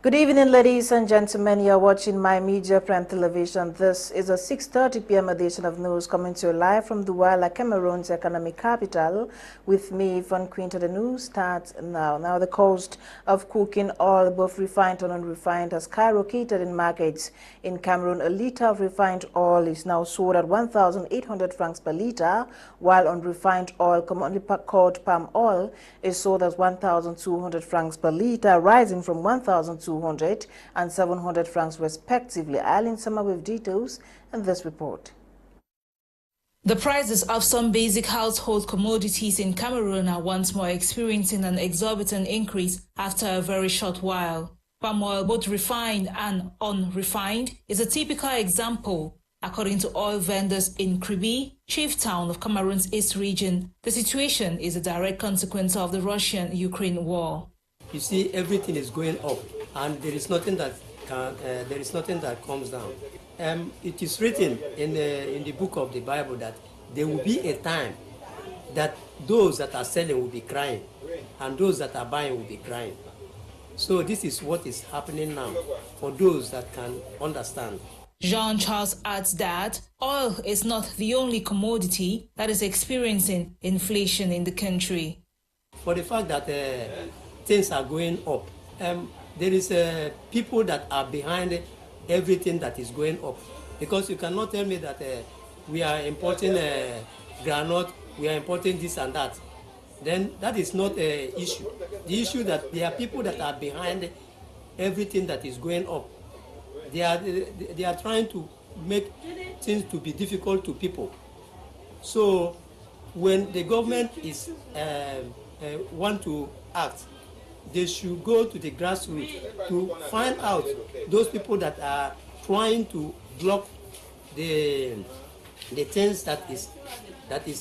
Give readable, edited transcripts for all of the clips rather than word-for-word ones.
Good evening, ladies and gentlemen. You're watching My Media Prime Television. This is a 6:30 p.m. edition of news coming to you live from Douala, Cameroon's economic capital. With me, Fon Quinta. The news starts now. Now, the cost of cooking oil, both refined and unrefined, has skyrocketed in markets. In Cameroon, a liter of refined oil is now sold at 1,800 francs per liter, while unrefined oil, commonly called palm oil, is sold at 1,200 francs per liter, rising from 1,200 and 700 francs respectively. Nsah with details in this report. The prices of some basic household commodities in Cameroon are once more experiencing an exorbitant increase after a very short while. Palm oil, both refined and unrefined, is a typical example. According to oil vendors in Kribi, chief town of Cameroon's East region, the situation is a direct consequence of the Russian-Ukraine war. You see, everything is going up, and there is nothing that comes down. It is written in the book of the Bible that there will be a time that those that are selling will be crying, and those that are buying will be crying. So this is what is happening now for those that can understand. Jean-Charles adds that oil is not the only commodity that is experiencing inflation in the country. For the fact that things are going up, there is people that are behind everything that is going up. Because you cannot tell me that we are importing granite, we are importing this and that. Then that is not an issue. The issue that there are people that are behind everything that is going up. They are trying to make things to be difficult to people. So when the government is want to act, they should go to the grassroots to find out those people that are trying to block the things that is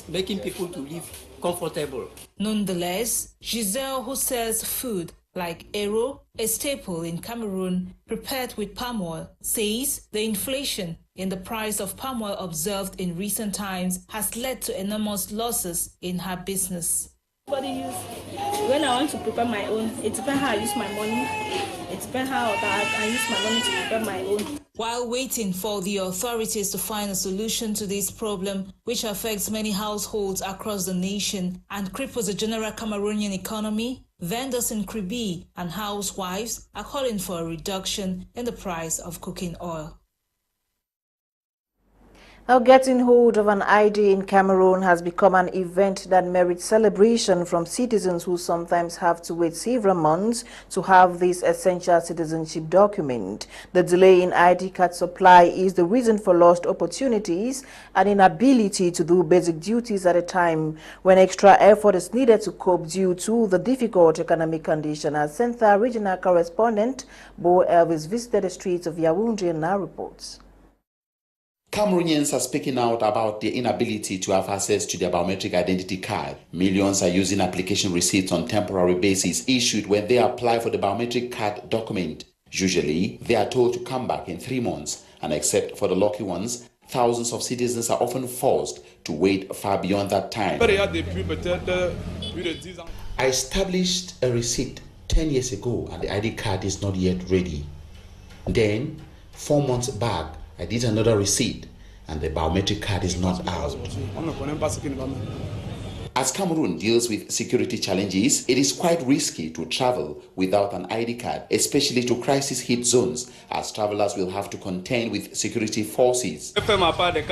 making people to live comfortable. Nonetheless, Giselle, who sells food like Ero, a staple in Cameroon prepared with palm oil, says the inflation in the price of palm oil observed in recent times has led to enormous losses in her business. When I want to prepare my own, it depends how I use my money. It depends how I use my money to prepare my own. While waiting for the authorities to find a solution to this problem, which affects many households across the nation and cripples the general Cameroonian economy, vendors in Kribi and housewives are calling for a reduction in the price of cooking oil. Now, getting hold of an ID in Cameroon has become an event that merits celebration from citizens who sometimes have to wait several months to have this essential citizenship document. The delay in ID card supply is the reason for lost opportunities and inability to do basic duties at a time when extra effort is needed to cope due to the difficult economic condition. As Nsah regional correspondent Bo Elvis visited the streets of Yaoundé and now reports. Cameroonians are speaking out about their inability to have access to their biometric identity card. Millions are using application receipts on temporary basis issued when they apply for the biometric card document. Usually, they are told to come back in 3 months, and except for the lucky ones, thousands of citizens are often forced to wait far beyond that time. I established a receipt 10 years ago and the ID card is not yet ready. Then, 4 months back, I did another receipt and the biometric card is not out. As Cameroon deals with security challenges, it is quite risky to travel without an ID card, especially to crisis-hit zones, as travelers will have to contend with security forces. I established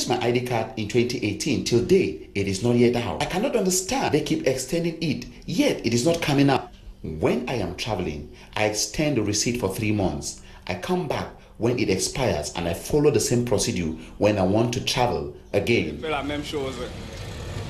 my ID card in 2018. Till date, it is not yet out. I cannot understand. They keep extending it, yet it is not coming out. When I am traveling, I extend the receipt for 3 months. I come back when it expires and I follow the same procedure when I want to travel again.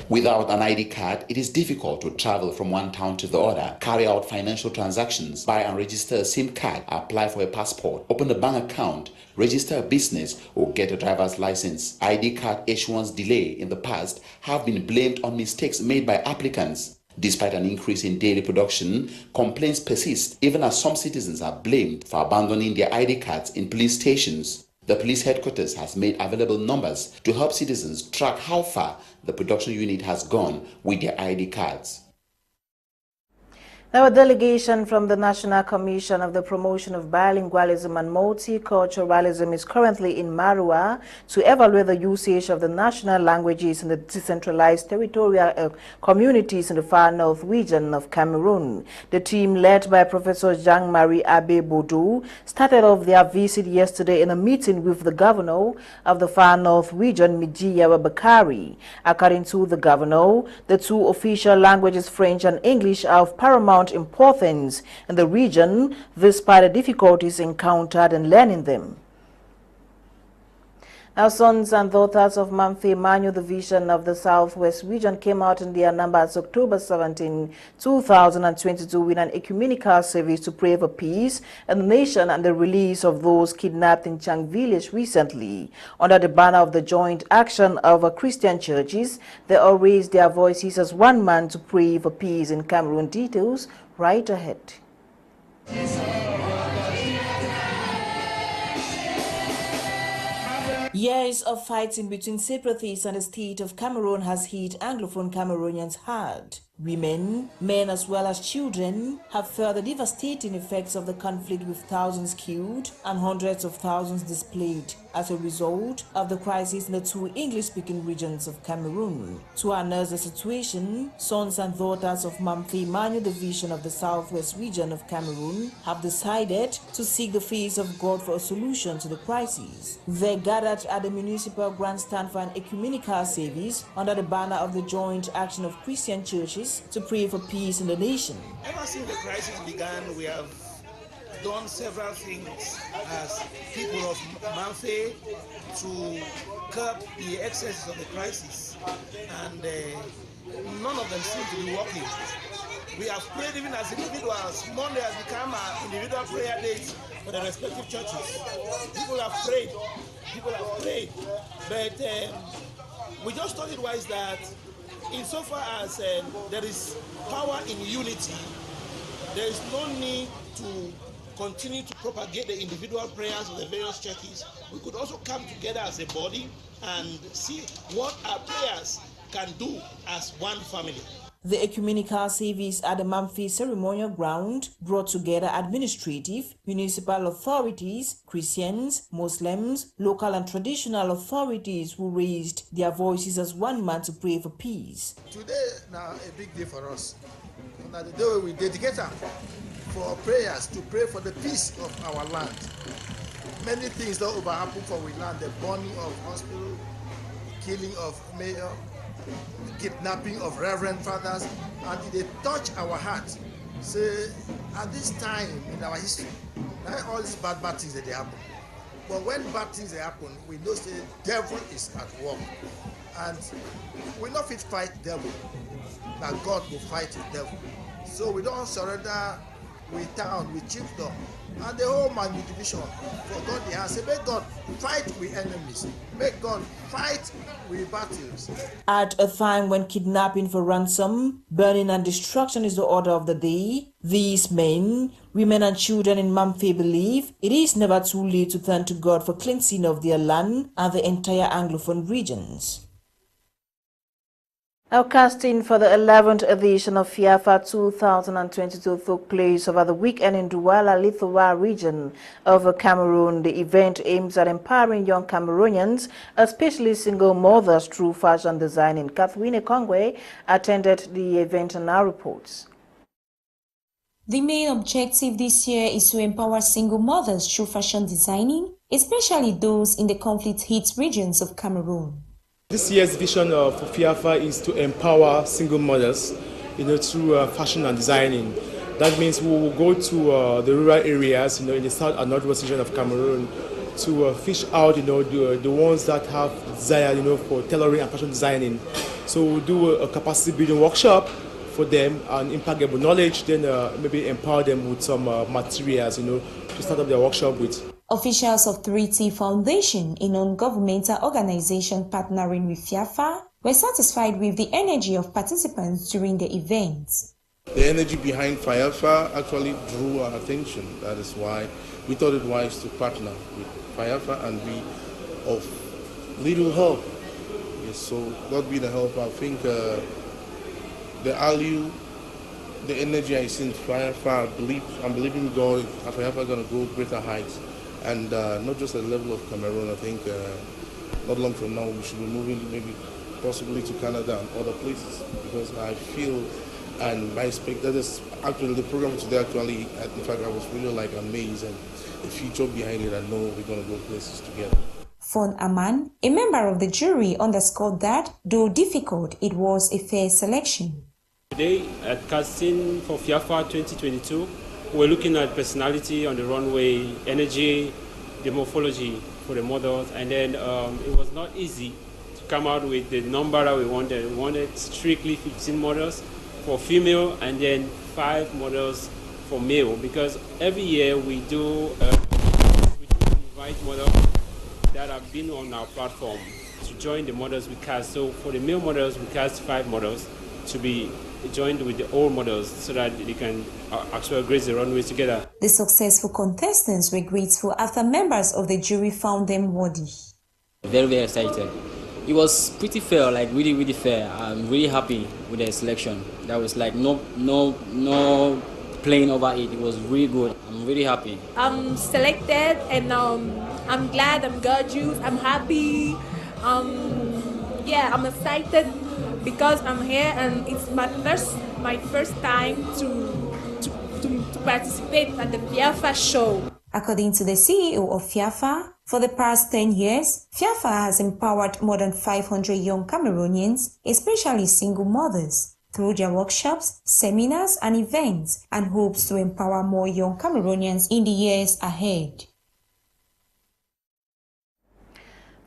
Without an ID card, it is difficult to travel from one town to the other, carry out financial transactions, buy and register a SIM card, apply for a passport, open a bank account, register a business, or get a driver's license. ID card issuance delay in the past have been blamed on mistakes made by applicants. Despite an increase in daily production, complaints persist even as some citizens are blamed for abandoning their ID cards in police stations. The police headquarters has made available numbers to help citizens track how far the production unit has gone with their ID cards. Now, a delegation from the National Commission of the Promotion of Bilingualism and Multiculturalism is currently in Marua to evaluate the usage of the national languages in the decentralized territorial communities in the far north region of Cameroon. The team, led by Professor Jean-Marie Abe Boudou, started off their visit yesterday in a meeting with the governor of the far north region, Mijiyawa Bakari. According to the governor, the two official languages, French and English, are of paramount importance in the region, despite the difficulties encountered in learning them. Now, sons and daughters of Mamfe Manu Division of the Southwest region came out in their numbers October 17, 2022 with an ecumenical service to pray for peace in the nation and the release of those kidnapped in Chang village recently. Under the banner of the joint action of Christian churches, they all raised their voices as one man to pray for peace in Cameroon. Details right ahead. Years of fighting between separatists and the state of Cameroon has hit Anglophone Cameroonians hard. Women, men as well as children have felt the devastating effects of the conflict, with thousands killed and hundreds of thousands displaced as a result of the crisis in the two English-speaking regions of Cameroon. To unearth the situation, sons and daughters of Mamfe Manu Division of the Southwest region of Cameroon have decided to seek the face of God for a solution to the crisis. They gathered at the municipal grandstand for an ecumenical service under the banner of the joint action of Christian churches to pray for peace in the nation. Ever since the crisis began, we have done several things as people of Mamfe to curb the excesses of the crisis, and none of them seem to be working. We have prayed even as individuals. Monday has become our individual prayer dates for the respective churches. People have prayed, but we just thought it wise that insofar as there is power in unity, there is no need to continue to propagate the individual prayers of the various churches. We could also come together as a body and see what our prayers can do as one family. The ecumenical service at the Mamfe ceremonial ground brought together administrative, municipal authorities, Christians, Muslims, local and traditional authorities who raised their voices as one man to pray for peace. Today, now a big day for us. Now the day we dedicate for prayers to pray for the peace of our land. Many things don't over happen for we land: the burning of hospital, killing of mayor, kidnapping of reverend fathers, and they touch our heart. Say, at this time in our history, not all these bad things that they happen. But when bad things they happen, we know the devil is at work. And we not fit fight devil, that God will fight the devil. So we don't surrender with town, with chiefdom, and the whole man with division. For God, the answer, make God fight with enemies. Make God fight with battles. At a time when kidnapping for ransom, burning and destruction is the order of the day, these men, women and children in Mamfe believe it is never too late to turn to God for cleansing of their land and the entire Anglophone regions. Now, casting for the 11th edition of FIFA 2022 took place over the weekend in Douala, Lithoa region of Cameroon. The event aims at empowering young Cameroonians, especially single mothers, through fashion designing. Catherine Kongwe attended the event and now reports. The main objective this year is to empower single mothers through fashion designing, especially those in the conflict-hit regions of Cameroon. This year's vision for FIFA is to empower single mothers, through fashion and designing. That means we will go to the rural areas, in the south and northwest region of Cameroon, to fish out, the ones that have desire, for tailoring and fashion designing. So we'll do a capacity building workshop for them and impact their knowledge, then maybe empower them with some materials, to start up their workshop with. Officials of 3T Foundation, a non-governmental organization partnering with FIFA, were satisfied with the energy of participants during the event. The energy behind FIFA actually drew our attention. That is why we thought it wise to partner with FIFA and be of little help. Yes, so God be the help. I think the value the energy I see in Firefa, I'm believing God, Firefa are going to go greater heights. And not just at the level of Cameroon, I think not long from now we should be moving maybe possibly to Canada and other places, because I feel and I expect that is actually the program today actually, in fact, I was really like amazed, and the future behind it, I know we're going to go places together. Fon Aman, a member of the jury, underscored that, though difficult, it was a fair selection. Today at casting for FIFA 2022, we're looking at personality on the runway, energy, the morphology for the models, and then it was not easy to come out with the number that we wanted. We wanted strictly 15 models for female and then 5 models for male, because every year we do invite models that have been on our platform to join the models we cast. So for the male models, we cast 5 models to be joined with the old models so that they can actually grace the runways together. The successful contestants were grateful after members of the jury found them worthy. Very, very excited. It was pretty fair, like really fair. I'm really happy with the selection. There was like no playing over it. It was really good. I'm really happy. I'm selected and I'm glad, I'm gorgeous, I'm happy. Yeah, I'm excited because I'm here and it's my first time to participate at the FIFA show. According to the CEO of FIFA, for the past 10 years, FIFA has empowered more than 500 young Cameroonians, especially single mothers, through their workshops, seminars, and events, and hopes to empower more young Cameroonians in the years ahead.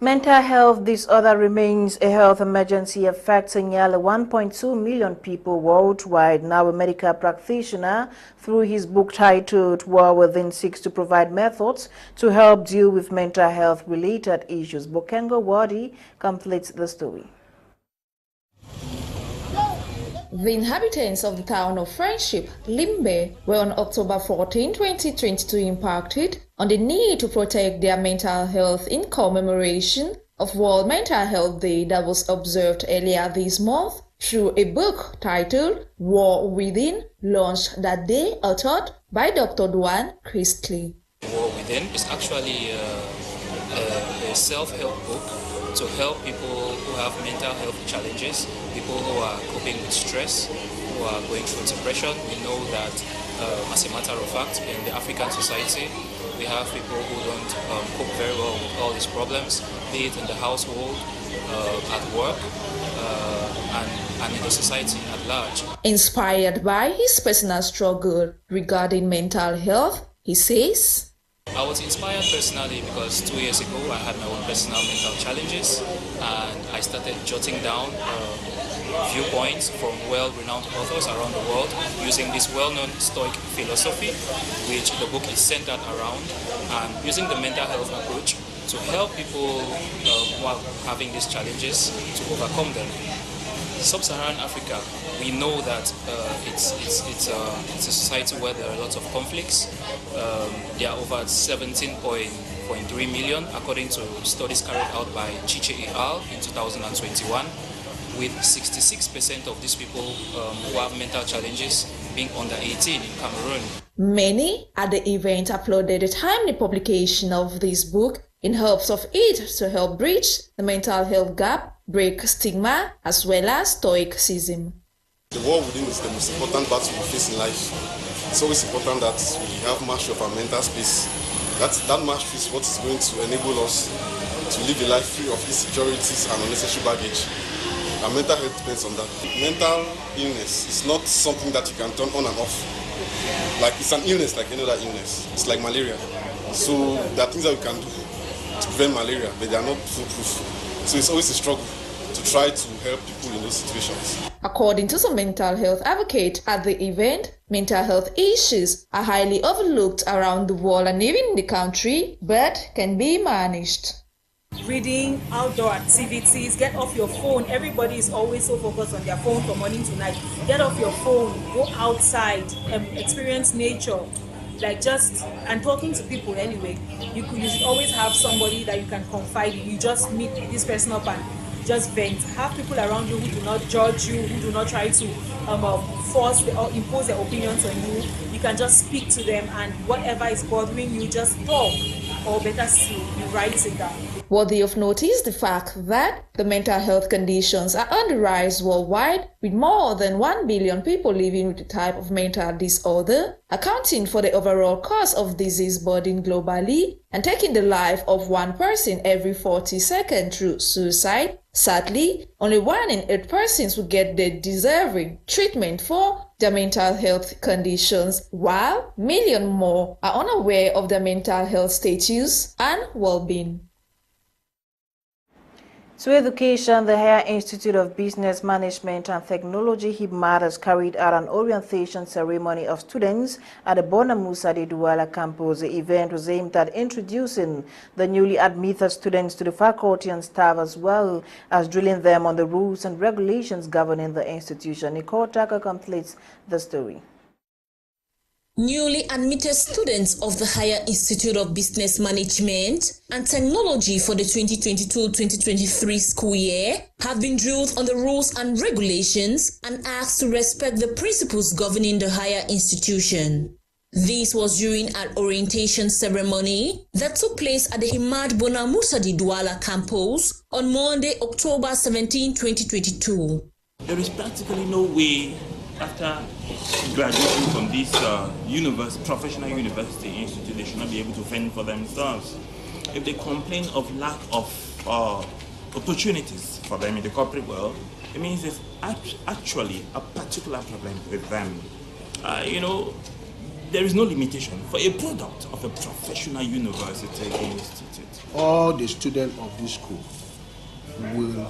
Mental health disorder remains a health emergency affecting nearly 1.2 million people worldwide. Now a medical practitioner, through his book titled War Within, seeks to provide methods to help deal with mental health related issues. Bokengo Wadi completes the story. The inhabitants of the town of Friendship, Limbe, were on October 14, 2022 impacted on the need to protect their mental health in commemoration of World Mental Health Day that was observed earlier this month through a book titled War Within, launched that day, authored by Dr. Duan Christley. War Within is actually a self-help book to help people who have mental health challenges, people who are coping with stress, who are going through depression. We know that, as a matter of fact, in the African society, we have people who don't cope very well with all these problems, be it in the household, at work, and in the society at large. Inspired by his personal struggle regarding mental health, he says, I was inspired personally because 2 years ago I had my own personal mental challenges, and I started jotting down viewpoints from well-renowned authors around the world using this well-known Stoic philosophy, which the book is centered around, and using the mental health approach to help people while having these challenges to overcome them. Sub-Saharan Africa, we know that it's a society where there are lots of conflicts. There are over 17.3 million, according to studies carried out by Chiche et al. In 2021, with 66% of these people who have mental challenges being under 18 in Cameroon. Many at the event applauded the timely publication of this book in hopes of it to help bridge the mental health gap, break stigma, as well as stoicism. The war within is the most important battle we face in life. It's always important that we have mastery of our mental space. That mastery is what is going to enable us to live a life free of insecurities and unnecessary baggage. Our mental health depends on that. Mental illness is not something that you can turn on and off. Like, it's an illness like any other illness. It's like malaria. So there are things that we can do to prevent malaria, but they are not foolproof. So it's always a struggle to try to help people in those situations. According to some mental health advocate at the event, mental health issues are highly overlooked around the world and even in the country, but can be managed. Reading, outdoor activities, get off your phone. Everybody is always so focused on their phone from morning to night. Get off your phone, go outside, experience nature. And talking to people anyway. You should always have somebody that you can confide in. You just meet this person up and just vent. Have people around you who do not judge you, who do not try to force or impose their opinions on you. You can just speak to them, and whatever is bothering you, just talk, or better still, you write it down. Worthy of note is the fact that the mental health conditions are on the rise worldwide, with more than 1 billion people living with the type of mental disorder, accounting for the overall cause of disease burden globally, and taking the life of one person every 40 seconds through suicide. Sadly, only 1 in 8 persons will get the deserving treatment for their mental health conditions, while millions more are unaware of their mental health status and well-being. To education, the Higher Institute of Business Management and Technology, HIBMAT, has carried out an orientation ceremony of students at the Bona Musa de Douala campus. The event was aimed at introducing the newly admitted students to the faculty and staff, as well as drilling them on the rules and regulations governing the institution. Nicole Tucker completes the story. Newly admitted students of the Higher Institute of Business Management and Technology for the 2022-2023 school year have been drilled on the rules and regulations and asked to respect the principles governing the higher institution. This was during an orientation ceremony that took place at the HIBMAT Bona Musa de Douala campus on Monday, October 17, 2022. There is practically no way after graduating from this professional university institute, they should not be able to fend for themselves. If they complain of lack of opportunities for them in the corporate world, it means there's actually a particular problem with them. There is no limitation for a product of a professional university institute. All the students of this school will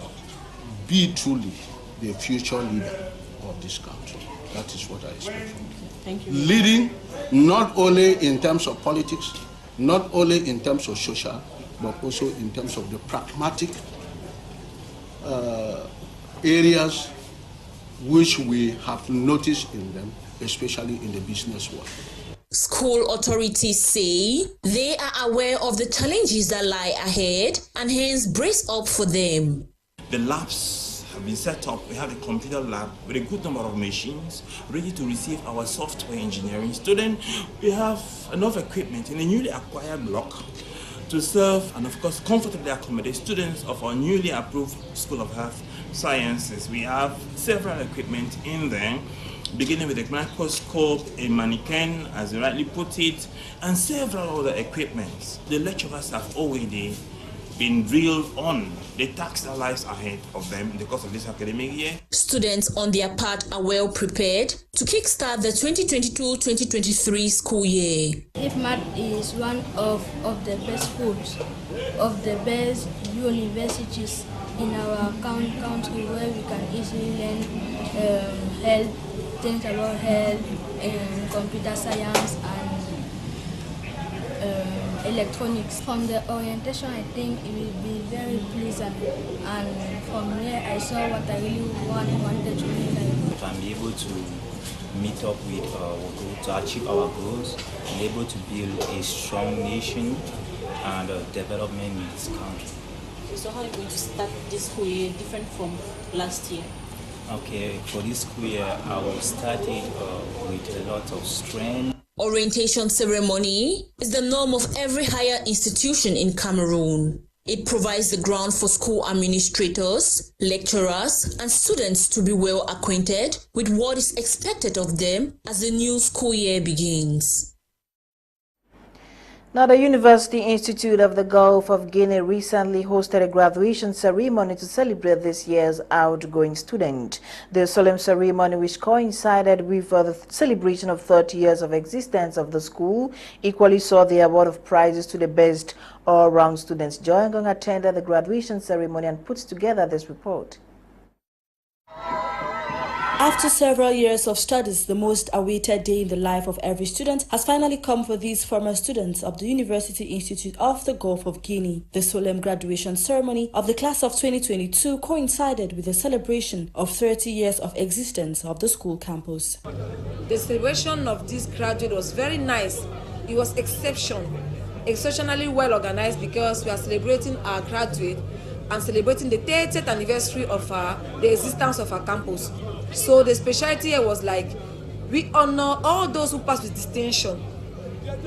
be truly the future leader of this country. That is what I expect from them. Thank you. Leading not only in terms of politics, not only in terms of social, but also in terms of the pragmatic areas which we have noticed in them, especially in the business world. School authorities say they are aware of the challenges that lie ahead and hence brace up for them. The labs have been set up. We have a computer lab with a good number of machines ready to receive our software engineering students. We have enough equipment in a newly acquired block to serve and of course comfortably accommodate students of our newly approved School of Health Sciences. We have several equipment in there, beginning with a microscope, a mannequin, as you rightly put it, and several other equipments. The lecturers have already been drilled on the task that lies ahead of them in the course of this academic year. Students on their part are well prepared to kickstart the 2022-2023 school year. HIBMAT is one of the best schools, of the best universities in our country, where we can easily learn health, things about health, computer science, and electronics. From the orientation, I think it will be very pleasant, and from there I saw what I really wanted to do. If I'm able to meet up with our goal, to achieve our goals, and able to build a strong nation and development in this country. So how are you going to start this school year different from last year? Okay, for this school year, I will start it with a lot of strength. Orientation ceremony is the norm of every higher institution in Cameroon. It provides the ground for school administrators, lecturers, and students to be well acquainted with what is expected of them as the new school year begins. Now, the University Institute of the Gulf of Guinea recently hosted a graduation ceremony to celebrate this year's outgoing student. The solemn ceremony, which coincided with the celebration of 30 years of existence of the school, equally saw the award of prizes to the best all-round students. Joy Ngong attended the graduation ceremony and puts together this report. After several years of studies, the most awaited day in the life of every student has finally come for these former students of the University Institute of the Gulf of Guinea. The solemn graduation ceremony of the class of 2022 coincided with the celebration of 30 years of existence of the school campus. The celebration of this graduate was very nice. It was exceptionally well organized because we are celebrating our graduate and celebrating the 30th anniversary of the existence of our campus. So the specialty here was like, we honor all those who pass with distinction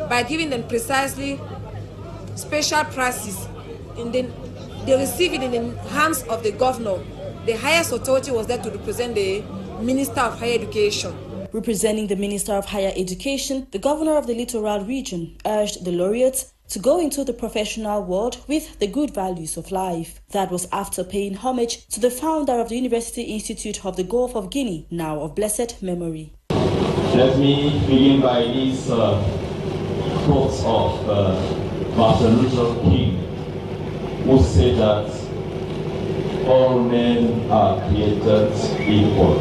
by giving them precisely special prizes, and then they receive it in the hands of the governor. The highest authority was there to represent the Minister of Higher Education. Representing the Minister of Higher Education, the governor of the Littoral region urged the laureates to go into the professional world with the good values of life. That was after paying homage to the founder of the University Institute of the Gulf of Guinea, now of blessed memory. Let me begin by these quotes of Martin Luther King, who said that all men are created equal.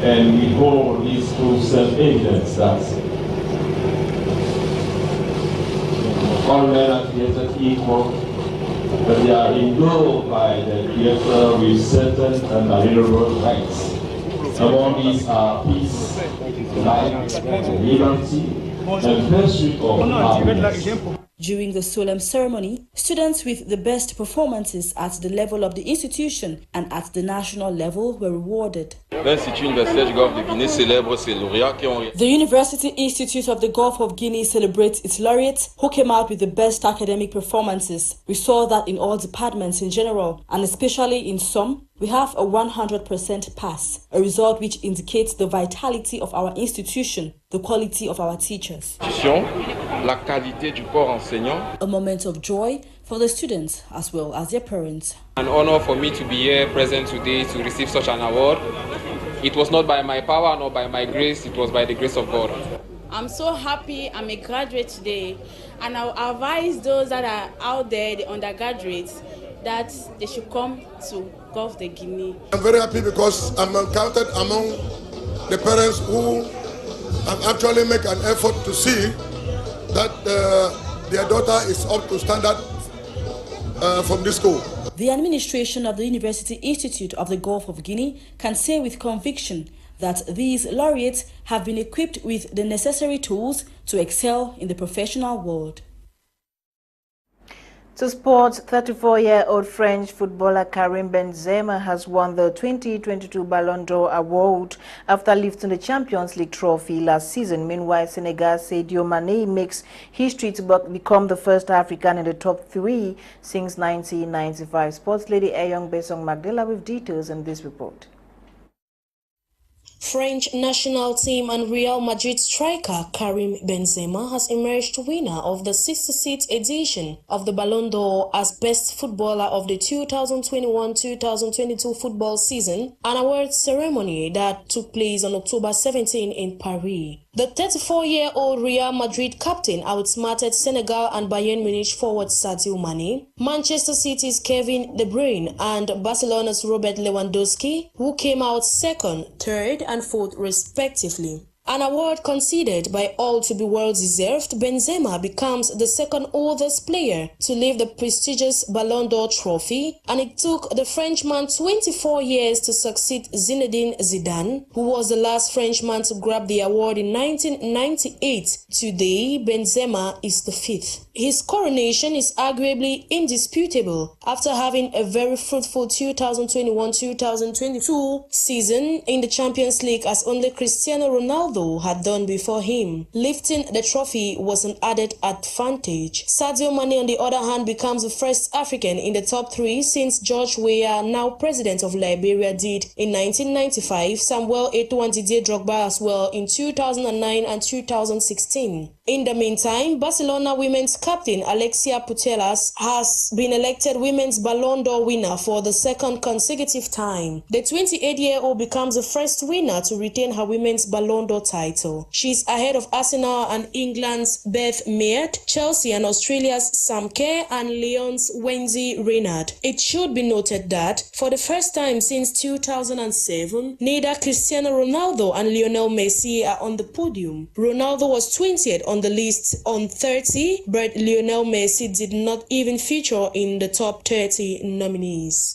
And we hold these two self-evidence that all men are created equal, but they are endowed by the Creator with certain unalienable rights. Among these are peace, life, liberty, and pursuit of happiness. During the solemn ceremony, students with the best performances at the level of the institution and at the national level were rewarded. The University Institute of the Gulf of Guinea celebrates its laureates who came out with the best academic performances. We saw that in all departments in general, and especially in some, we have a 100% pass, a result which indicates the vitality of our institution, the quality of our teachers. A moment of joy for the students as well as their parents. An honor for me to be here present today to receive such an award. It was not by my power nor by my grace, it was by the grace of God. I'm so happy I'm a graduate today, and I'll advise those that are out there, the undergraduates, that they should come to Gulf de Guinea. I'm very happy because I'm counted among the parents who have actually make an effort to see that their daughter is up to standard from this school. The administration of the University Institute of the Gulf of Guinea can say with conviction that these laureates have been equipped with the necessary tools to excel in the professional world. To sports, 34-year-old French footballer Karim Benzema has won the 2022 Ballon d'Or award after lifting the Champions League trophy last season. Meanwhile, Senegal's Sadio Mane makes history to become the first African in the top 3 since 1995. Sports lady Eyong Besong Magdela with details in this report. French national team and Real Madrid striker Karim Benzema has emerged winner of the 66th edition of the Ballon d'Or as best footballer of the 2021-2022 football season, an award ceremony that took place on October 17 in Paris. The 34-year-old Real Madrid captain outsmarted Senegal and Bayern Munich forward Sadio Mane, Manchester City's Kevin De Bruyne and Barcelona's Robert Lewandowski, who came out second, third and fourth respectively. An award considered by all to be well-deserved, Benzema becomes the second oldest player to lift the prestigious Ballon d'Or trophy, and it took the Frenchman 24 years to succeed Zinedine Zidane, who was the last Frenchman to grab the award in 1998. Today, Benzema is the fifth. His coronation is arguably indisputable after having a very fruitful 2021-2022 season in the Champions League, as only Cristiano Ronaldo had done before him. Lifting the trophy was an added advantage. Sadio Mane, on the other hand, becomes the first African in the top 3 since George Weah, now president of Liberia, did in 1995, Samuel Eto'o and Didier Drogba as well in 2009 and 2016. In the meantime, Barcelona women's captain Alexia Putellas has been elected Women's Ballon d'Or winner for the second consecutive time. The 28-year-old becomes the first winner to retain her Women's Ballon d'Or title. She's ahead of Arsenal and England's Beth Mead, Chelsea and Australia's Sam Kerr and Lyon's Wendy Renard. It should be noted that for the first time since 2007, neither Cristiano Ronaldo and Lionel Messi are on the podium. Ronaldo was 20th on the list on 30, but Lionel Messi did not even feature in the top 30 nominees.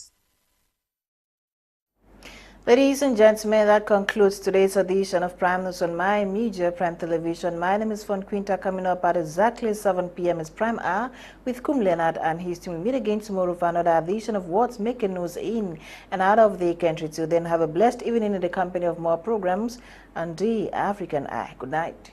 Ladies and gentlemen, that concludes today's edition of Prime News on My Media Prime Television. My name is Fon Quinta. Coming up at exactly 7 p.m. is Prime Hour with Kum Leonard and his team. We meet again tomorrow for another edition of What's Making News in and out of the country. Till then, have a blessed evening in the company of more programs on the African Eye. Good night.